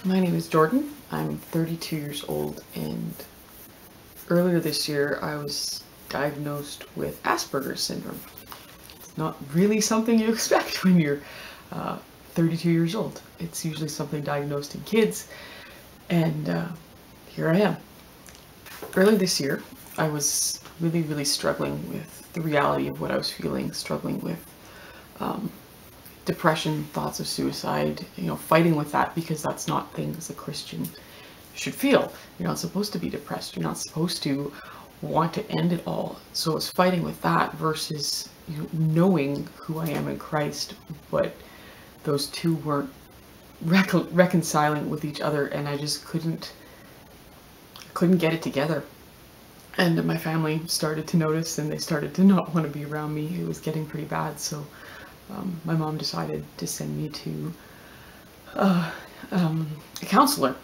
My name is Jordan. I'm 32 years old, and earlier this year I was diagnosed with Asperger's syndrome. It's not really something you expect when you're 32 years old. It's usually something diagnosed in kids, and here I am. Earlier this year, I was really struggling with the reality of what I was feeling, struggling with depression, thoughts of suicide, fighting with that because that's not things a Christian should feel. You're not supposed to be depressed. You're not supposed to want to end it all. So I was fighting with that versus knowing who I am in Christ, but those two weren't reconciling with each other, and I just couldn't get it together. And my family started to notice, and they started to not want to be around me. It was getting pretty bad, so my mom decided to send me to a counselor.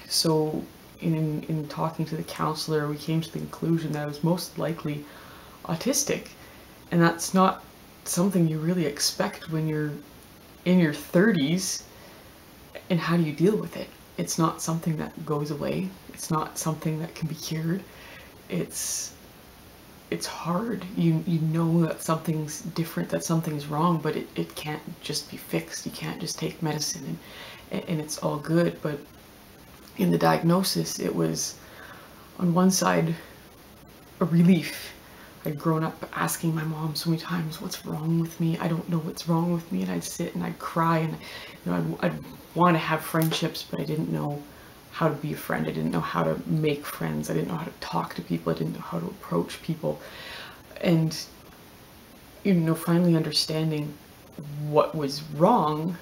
So in talking to the counselor, we came to the conclusion that I was most likely autistic. And that's not something you really expect when you're in your 30s. And how do you deal with it? It's not something that goes away. It's not something that can be cured. It's hard. You know that something's different, that something's wrong, but it can't just be fixed. You can't just take medicine and it's all good. But in the diagnosis, it was on one side a relief. I'd grown up asking my mom so many times, what's wrong with me? I don't know what's wrong with me. And I'd sit and I'd cry, and I'd want to have friendships, but I didn't know how to be a friend. I didn't know how to make friends. I didn't know how to talk to people. I didn't know how to approach people. And, finally understanding what was wrong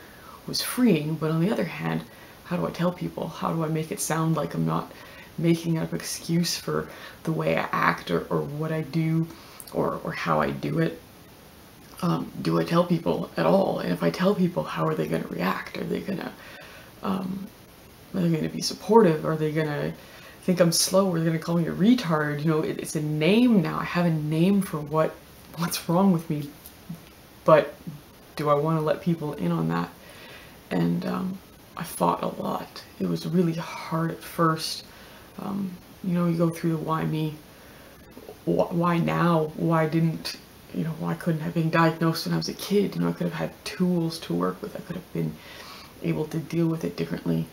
was freeing. But on the other hand, how do I tell people? How do I make it sound like I'm not making up excuse for the way I act or what I do or how I do it? Do I tell people at all? And if I tell people, how are they going to react? Are they going to be supportive? Are they going to think I'm slow? Are they going to call me a retard? It's a name now. I have a name for what's wrong with me. But do I want to let people in on that? And I fought a lot. It was really hard at first. You go through the why me, why now, why couldn't I have been diagnosed when I was a kid? I could have had tools to work with. I could have been able to deal with it differently.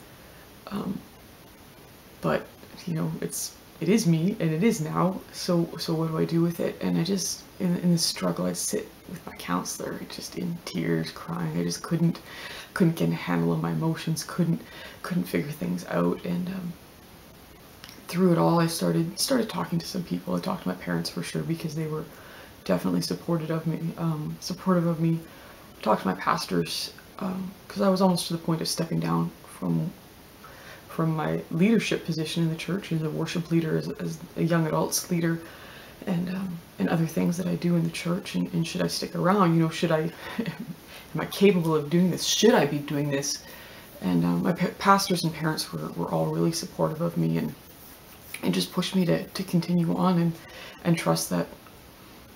But it is me, and it is now. So what do I do with it? And I just, in the struggle, I'd sit with my counselor, just in tears, crying. I just couldn't get a handle on my emotions, couldn't figure things out. And through it all, I started talking to some people. I talked to my parents for sure, because they were definitely supportive of me. I talked to my pastors, because I was almost to the point of stepping down from my leadership position in the church as a worship leader, as a young adults leader, and other things that I do in the church. And should I stick around? Should I? Am I capable of doing this? Should I be doing this? And my pastors and parents were all really supportive of me, and just pushed me to continue on and trust that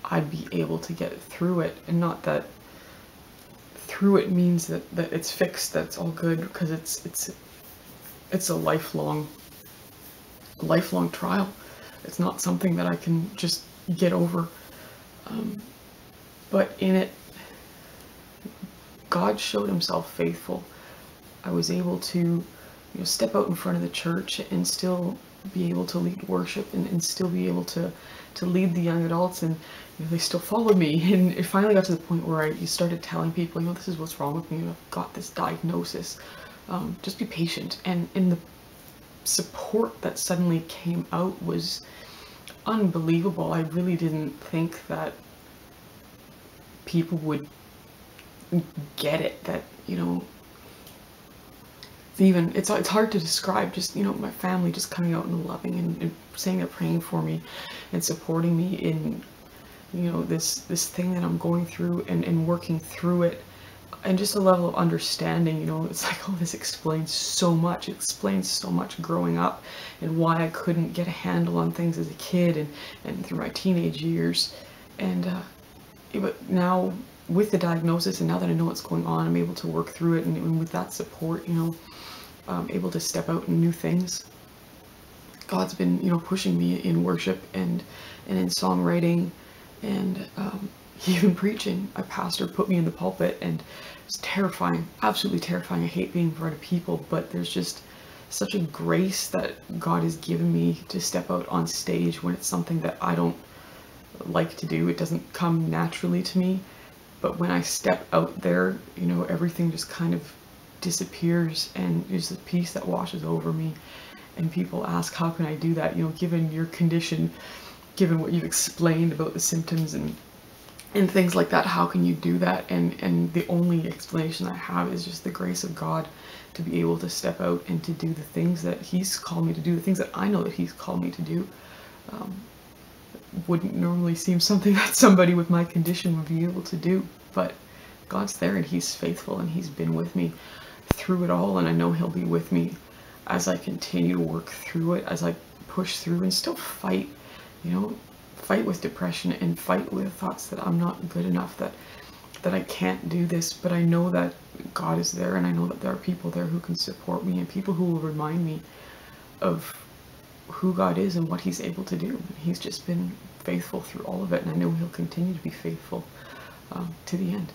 I'd be able to get through it. And not that through it means that it's fixed, that's all good, because it's a lifelong trial. It's not something that I can just get over. But in it, God showed himself faithful. I was able to step out in front of the church and still be able to lead worship, and still be able to lead the young adults, and they still followed me. And it finally got to the point where I started telling people, this is what's wrong with me. I've got this diagnosis. Just be patient. And the support that suddenly came out was unbelievable. I really didn't think that people would get it, that even it's hard to describe. Just my family just coming out and loving and saying they're praying for me and supporting me in this thing that I'm going through, and working through it. And just a level of understanding. It's like, oh, this explains so much. It explains so much growing up, and why I couldn't get a handle on things as a kid, and through my teenage years. And but now, with the diagnosis, and now that I know what's going on, I'm able to work through it, and with that support, able to step out in new things. God's been, pushing me in worship and in songwriting, and even preaching. A pastor put me in the pulpit, and it's terrifying, absolutely terrifying. I hate being in front of people, but there's just such a grace that God has given me to step out on stage when it's something that I don't like to do. It doesn't come naturally to me, but when I step out there, everything just kind of disappears, and there's a peace that washes over me. And people ask, how can I do that? Given your condition, given what you've explained about the symptoms and things like that, how can you do that? And the only explanation I have is just the grace of God to be able to step out and to do the things that He's called me to do, the things that I know that He's called me to do. Wouldn't normally seem something that somebody with my condition would be able to do, but God's there, and He's faithful, and He's been with me through it all, and I know He'll be with me as I continue to work through it, as I push through and still fight, fight with depression and fight with thoughts that I'm not good enough, that I can't do this. But I know that God is there, and I know that there are people there who can support me, and people who will remind me of who God is and what He's able to do. And He's just been faithful through all of it, and I know He'll continue to be faithful to the end.